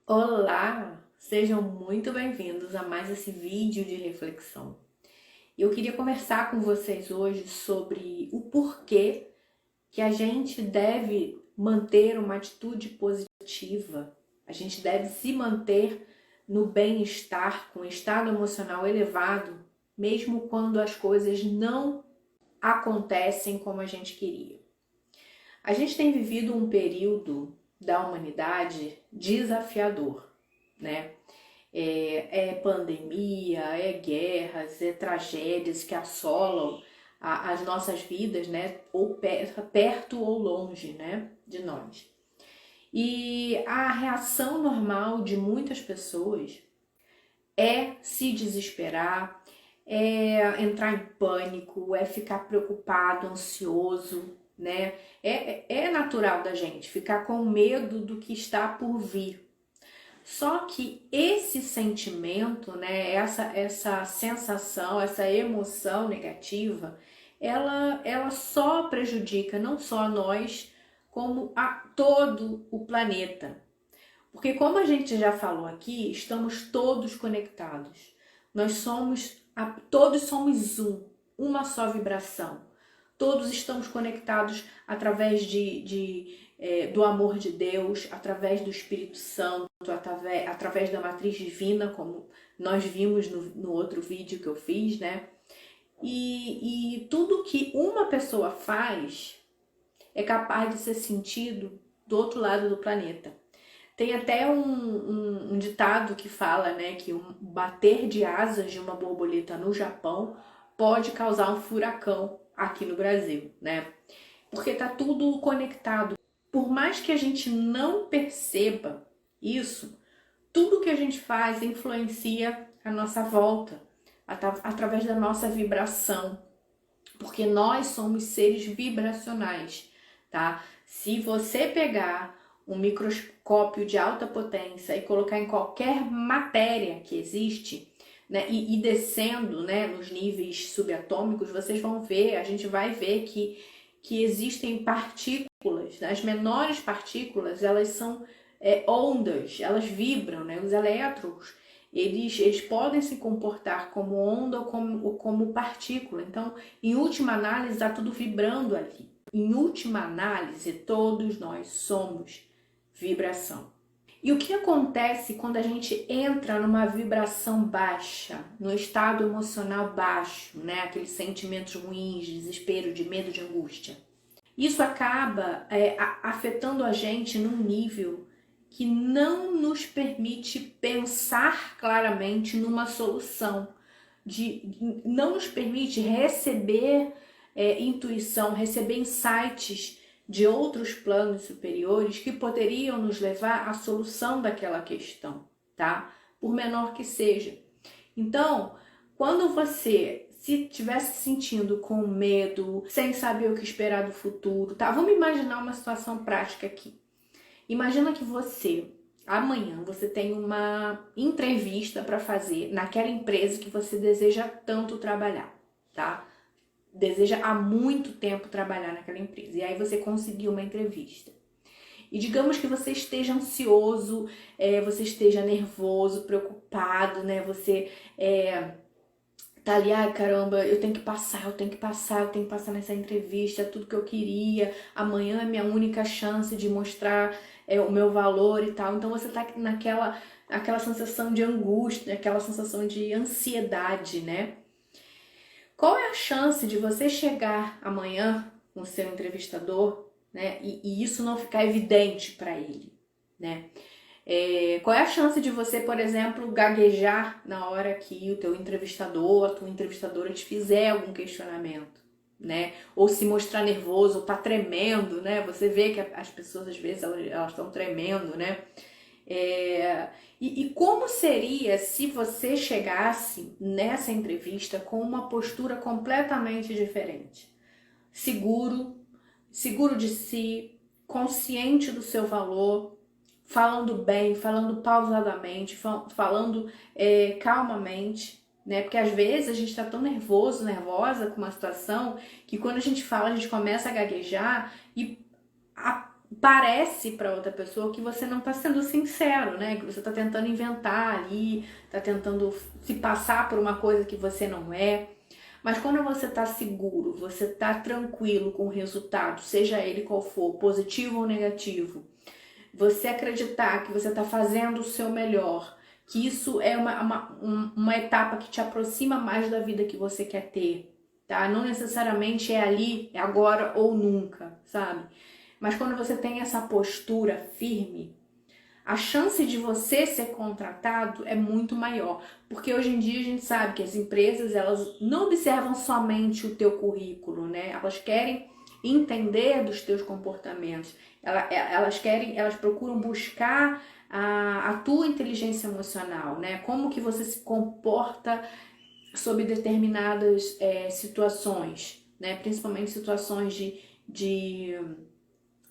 Olá, sejam muito bem-vindos a mais esse vídeo de reflexão. Eu queria conversar com vocês hoje sobre o porquê que a gente deve manter uma atitude positiva, a gente deve se manter no bem-estar, com um estado emocional elevado, mesmo quando as coisas não acontecem como a gente queria. A gente tem vivido um período da humanidade desafiador, né? É pandemia, é guerras, é tragédias que assolam as nossas vidas, né? Ou perto ou longe, né? De nós. E a reação normal de muitas pessoas é se desesperar, é entrar em pânico, é ficar preocupado, ansioso, né? É natural da gente ficar com medo do que está por vir. Só que esse sentimento, né, essa sensação, essa emoção negativa, ela só prejudica não só nós, como a todo o planeta. Porque como a gente já falou aqui, estamos todos conectados. Todos somos uma só vibração. Todos estamos conectados através do amor de Deus, através do Espírito Santo, através da matriz divina, como nós vimos no outro vídeo que eu fiz, né? E tudo que uma pessoa faz é capaz de ser sentido do outro lado do planeta. Tem até um ditado que fala, né, que o bater de asas de uma borboleta no Japão pode causar um furacão aqui no Brasil, né? Porque tá tudo conectado. Por mais que a gente não perceba isso, tudo que a gente faz influencia a nossa volta, através da nossa vibração, porque nós somos seres vibracionais, tá? Se você pegar um microscópio de alta potência e colocar em qualquer matéria que existe, né, e descendo, né, nos níveis subatômicos, vocês vão ver, a gente vai ver que existem partículas, né? As menores partículas, elas são ondas, elas vibram, né? Os elétrons, eles podem se comportar como onda ou como partícula. Então, em última análise, está tudo vibrando ali. Em última análise, todos nós somos vibração. E o que acontece quando a gente entra numa vibração baixa, no estado emocional baixo, né? Aqueles sentimentos ruins, de desespero, de medo, de angústia. Isso acaba afetando a gente num nível que não nos permite pensar claramente numa solução, não nos permite receber intuição, receber insights de outros planos superiores que poderiam nos levar à solução daquela questão, tá? Por menor que seja. Então, quando você se estivesse sentindo com medo, sem saber o que esperar do futuro, tá? Vamos imaginar uma situação prática aqui. Imagina que amanhã, você tem uma entrevista para fazer naquela empresa que você deseja tanto trabalhar, tá? Deseja há muito tempo trabalhar naquela empresa. E aí você conseguiu uma entrevista. E digamos que você esteja ansioso, você esteja nervoso, preocupado, né? Você tá ali, ai caramba, eu tenho que passar nessa entrevista, é tudo que eu queria. Amanhã é minha única chance de mostrar o meu valor e tal. Então você tá aquela sensação de angústia, aquela sensação de ansiedade, né? Qual é a chance de você chegar amanhã com o seu entrevistador, né, e isso não ficar evidente para ele, né? Qual é a chance de você, por exemplo, gaguejar na hora que o teu entrevistador, a tua entrevistadora te fizer algum questionamento, né? Ou se mostrar nervoso, ou tá tremendo, né? Você vê que as pessoas, às vezes, elas estão tremendo, né? E como seria se você chegasse nessa entrevista com uma postura completamente diferente? Seguro de si, consciente do seu valor, falando bem, falando pausadamente, falando calmamente, né? Porque às vezes a gente tá tão nervoso, nervosa com uma situação, que quando a gente fala, a gente começa a gaguejar e parece para outra pessoa que você não está sendo sincero, né? Que você está tentando inventar ali, está tentando se passar por uma coisa que você não é. Mas quando você está seguro, você está tranquilo com o resultado, seja ele qual for, positivo ou negativo, você acreditar que você está fazendo o seu melhor, que isso é uma etapa que te aproxima mais da vida que você quer ter, tá? Não necessariamente é ali, é agora ou nunca, sabe? Mas quando você tem essa postura firme, a chance de você ser contratado é muito maior, porque hoje em dia a gente sabe que as empresas, elas não observam somente o teu currículo, né? Elas querem entender dos teus comportamentos, elas procuram buscar a tua inteligência emocional, né? Como que você se comporta sob determinadas situações, né? Principalmente situações de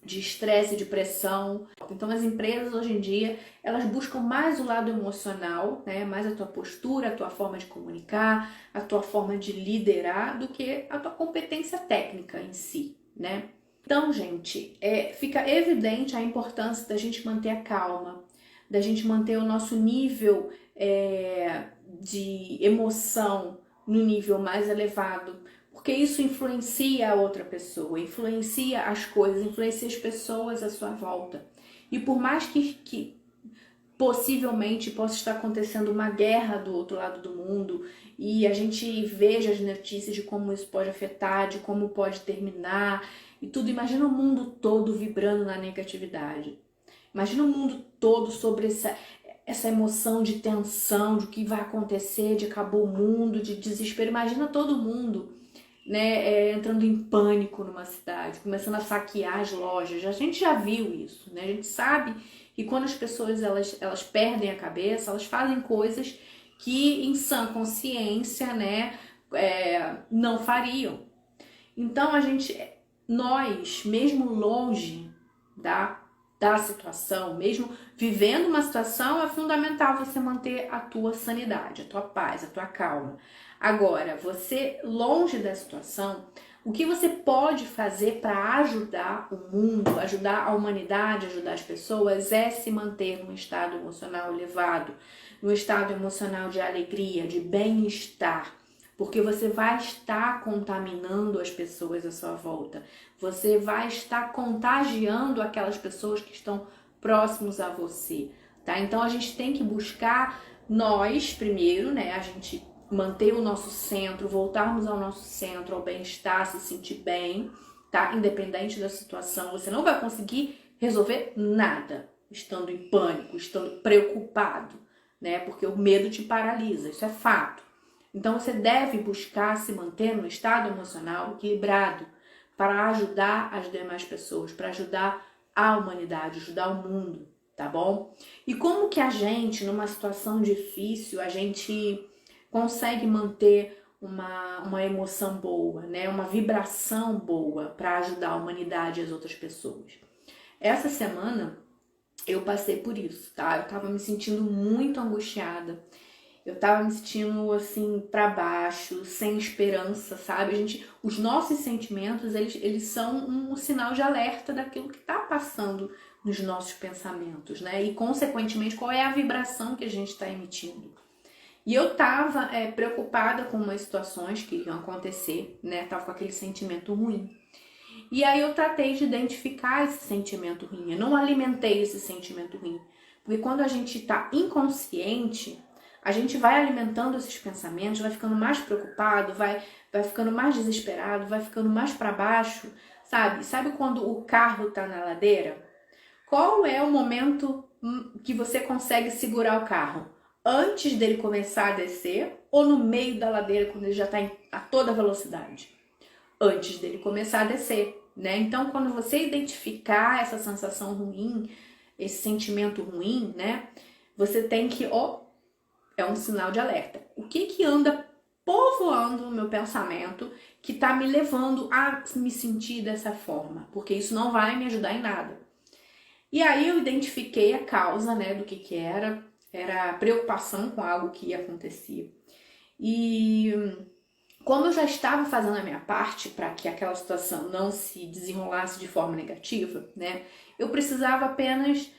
estresse, de pressão. Então as empresas hoje em dia, elas buscam mais o lado emocional, né? Mais a tua postura, a tua forma de comunicar, a tua forma de liderar, do que a tua competência técnica em si, né? Então, gente, fica evidente a importância da gente manter a calma, da gente manter o nosso nível de emoção no nível mais elevado, porque isso influencia a outra pessoa, influencia as coisas, influencia as pessoas à sua volta. E por mais que possivelmente possa estar acontecendo uma guerra do outro lado do mundo e a gente veja as notícias de como isso pode afetar, de como pode terminar e tudo, imagina o mundo todo vibrando na negatividade. Imagina o mundo todo sobre essa emoção de tensão, de o que vai acontecer, de acabou o mundo, de desespero. Imagina todo mundo, né, entrando em pânico numa cidade, começando a saquear as lojas. A gente já viu isso, né? A gente sabe que quando as pessoas elas perdem a cabeça, elas fazem coisas que em sã consciência, né, não fariam. Então nós, mesmo longe da situação, mesmo vivendo uma situação, é fundamental você manter a tua sanidade, a tua paz, a tua calma. Agora, você longe da situação, o que você pode fazer para ajudar o mundo, ajudar a humanidade, ajudar as pessoas, é se manter num estado emocional elevado, num estado emocional de alegria, de bem-estar. Porque você vai estar contaminando as pessoas à sua volta. Você vai estar contagiando aquelas pessoas que estão próximos a você, tá? Então a gente tem que buscar nós primeiro, né? A gente manter o nosso centro, voltarmos ao nosso centro, ao bem-estar, se sentir bem, tá? Independente da situação, você não vai conseguir resolver nada estando em pânico, estando preocupado, né? Porque o medo te paralisa, isso é fato. Então você deve buscar se manter no estado emocional equilibrado para ajudar as demais pessoas, para ajudar a humanidade, ajudar o mundo, tá bom? E como que a gente, numa situação difícil, a gente consegue manter uma emoção boa, né? Uma vibração boa para ajudar a humanidade e as outras pessoas? Essa semana eu passei por isso, tá? Eu tava me sentindo muito angustiada. Eu tava me sentindo assim para baixo, sem esperança, sabe? Os nossos sentimentos, eles são um sinal de alerta daquilo que tá passando nos nossos pensamentos, né? E consequentemente, qual é a vibração que a gente está emitindo. E eu tava preocupada com umas situações que iriam acontecer, né? Tava com aquele sentimento ruim. E aí eu tratei de identificar esse sentimento ruim. Eu não alimentei esse sentimento ruim. Porque quando a gente tá inconsciente, a gente vai alimentando esses pensamentos, vai ficando mais preocupado, vai ficando mais desesperado, vai ficando mais para baixo, sabe? Sabe quando o carro tá na ladeira? Qual é o momento que você consegue segurar o carro? Antes dele começar a descer ou no meio da ladeira quando ele já tá a toda velocidade? Antes dele começar a descer, né? Então, quando você identificar essa sensação ruim, esse sentimento ruim, né? Você tem que, é um sinal de alerta. O que anda povoando o meu pensamento que tá me levando a me sentir dessa forma? Porque isso não vai me ajudar em nada. E aí eu identifiquei a causa, né, do que era. Era preocupação com algo que ia acontecer. E como eu já estava fazendo a minha parte para que aquela situação não se desenrolasse de forma negativa, né? Eu precisava apenas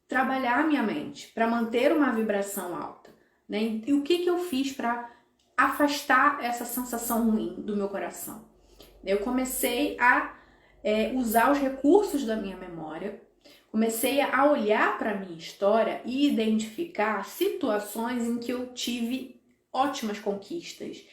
trabalhar a minha mente para manter uma vibração alta, né? E o que eu fiz para afastar essa sensação ruim do meu coração? Eu comecei a usar os recursos da minha memória, comecei a olhar para a minha história e identificar situações em que eu tive ótimas conquistas,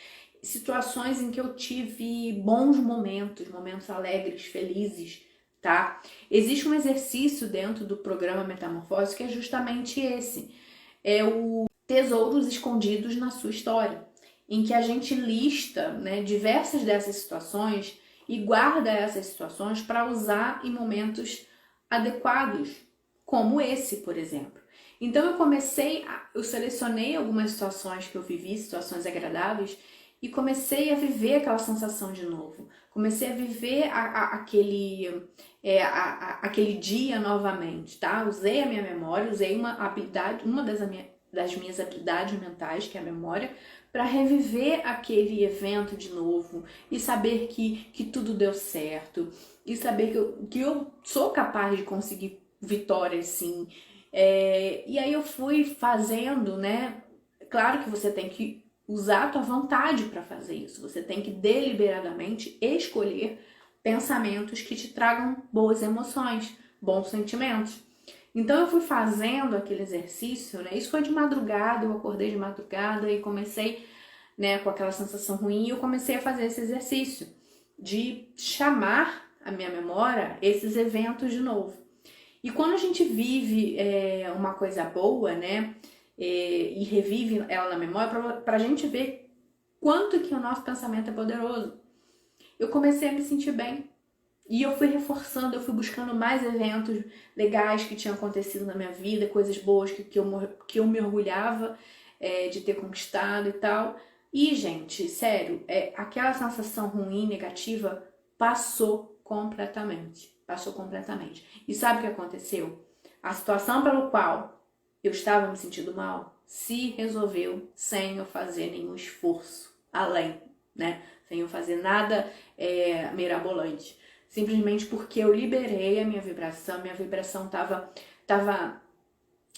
situações em que eu tive bons momentos, momentos alegres, felizes, tá? Existe um exercício dentro do programa Metamorfose que é justamente esse, é o Tesouros Escondidos na Sua História, em que a gente lista, né, diversas dessas situações e guarda essas situações para usar em momentos adequados, como esse, por exemplo. Então eu selecionei algumas situações que eu vivi, situações agradáveis, e comecei a viver aquela sensação de novo. Comecei a viver aquele dia novamente, tá? Usei a minha memória, usei uma habilidade, das minhas habilidades mentais, que é a memória, para reviver aquele evento de novo e saber que tudo deu certo e saber que eu sou capaz de conseguir vitórias, sim. E aí eu fui fazendo, né? Claro que você tem que usar a tua vontade para fazer isso. Você tem que deliberadamente escolher pensamentos que te tragam boas emoções, bons sentimentos. Então eu fui fazendo aquele exercício, né? Isso foi de madrugada, eu acordei de madrugada e comecei, né, com aquela sensação ruim, e eu comecei a fazer esse exercício de chamar a minha memória esses eventos de novo. E quando a gente vive uma coisa boa, né, e revive ela na memória, para a gente ver quanto que o nosso pensamento é poderoso, eu comecei a me sentir bem. E eu fui reforçando, eu fui buscando mais eventos legais que tinham acontecido na minha vida, coisas boas que eu me orgulhava de ter conquistado e tal. E, gente, sério, aquela sensação ruim, negativa, passou completamente. Passou completamente. E sabe o que aconteceu? A situação pelo qual eu estava me sentindo mal se resolveu sem eu fazer nenhum esforço além, né? Sem eu fazer nada mirabolante. Simplesmente porque eu liberei a minha vibração estava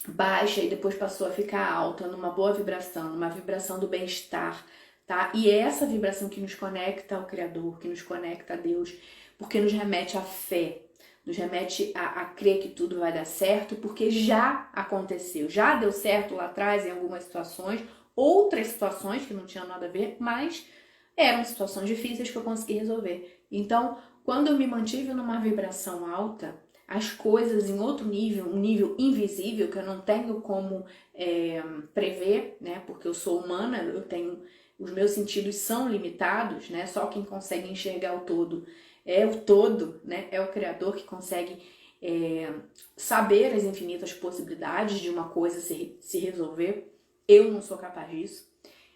baixa e depois passou a ficar alta, numa boa vibração, numa vibração do bem-estar, tá? E é essa vibração que nos conecta ao Criador, que nos conecta a Deus, porque nos remete à fé, nos remete a crer que tudo vai dar certo, porque já aconteceu, já deu certo lá atrás em algumas situações, outras situações que não tinham nada a ver, mas eram situações difíceis que eu consegui resolver. Então, quando eu me mantive numa vibração alta, as coisas em outro nível, um nível invisível, que eu não tenho como prever, né? Porque eu sou humana, os meus sentidos são limitados, né? Só quem consegue enxergar o todo é o todo, né? É o Criador que consegue saber as infinitas possibilidades de uma coisa se resolver. Eu não sou capaz disso.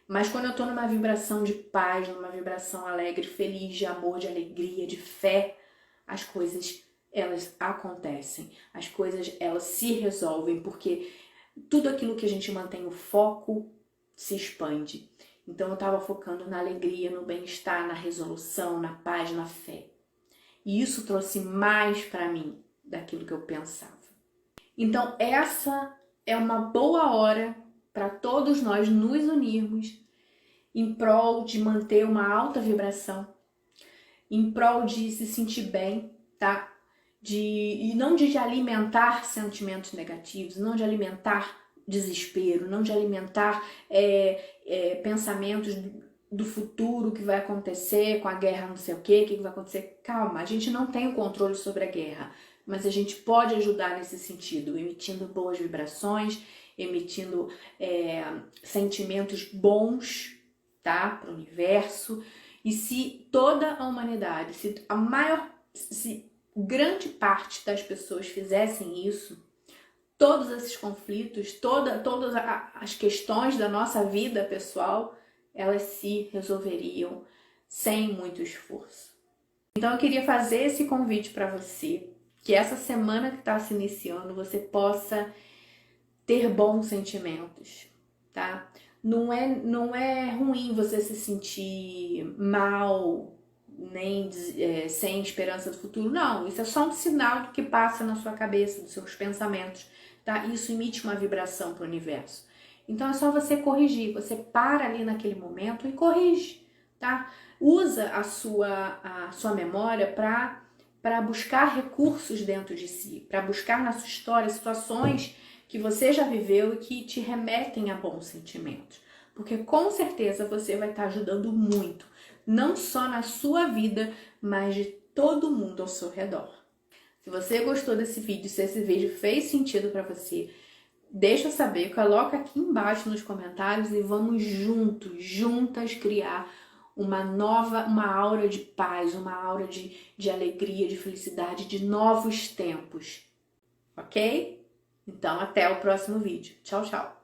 Mas quando eu tô numa vibração de paz, numa vibração alegre, feliz, de amor, de alegria, de fé, as coisas, elas acontecem. As coisas, elas se resolvem, porque tudo aquilo que a gente mantém o foco se expande. Então eu tava focando na alegria, no bem-estar, na resolução, na paz, na fé. E isso trouxe mais para mim daquilo que eu pensava. Então essa é uma boa hora para todos nós nos unirmos em prol de manter uma alta vibração, em prol de se sentir bem, tá? E não de alimentar sentimentos negativos, não de alimentar desespero, não de alimentar pensamentos do futuro, que vai acontecer com a guerra, não sei o que vai acontecer. Calma, a gente não tem o controle sobre a guerra, mas a gente pode ajudar nesse sentido, emitindo boas vibrações, emitindo sentimentos bons, tá? Para o universo. E se toda a humanidade, se grande parte das pessoas fizessem isso, todos esses conflitos, todas as questões da nossa vida pessoal, elas se resolveriam sem muito esforço. Então eu queria fazer esse convite para você, que essa semana que está se iniciando, você possa ter bons sentimentos, tá? Não é ruim você se sentir mal, nem sem esperança do futuro. Não, isso é só um sinal do que passa na sua cabeça, dos seus pensamentos, tá? Isso emite uma vibração para o universo. Então é só você corrigir, você para ali naquele momento e corrige, tá? Usa a sua memória para buscar recursos dentro de si, para buscar na sua história situações que você já viveu e que te remetem a bons sentimentos. Porque com certeza você vai estar ajudando muito, não só na sua vida, mas de todo mundo ao seu redor. Se você gostou desse vídeo, se esse vídeo fez sentido para você, deixa eu saber, coloca aqui embaixo nos comentários e vamos juntas criar uma aura de paz, uma aura de alegria, de felicidade, de novos tempos, ok? Então até o próximo vídeo. Tchau, tchau!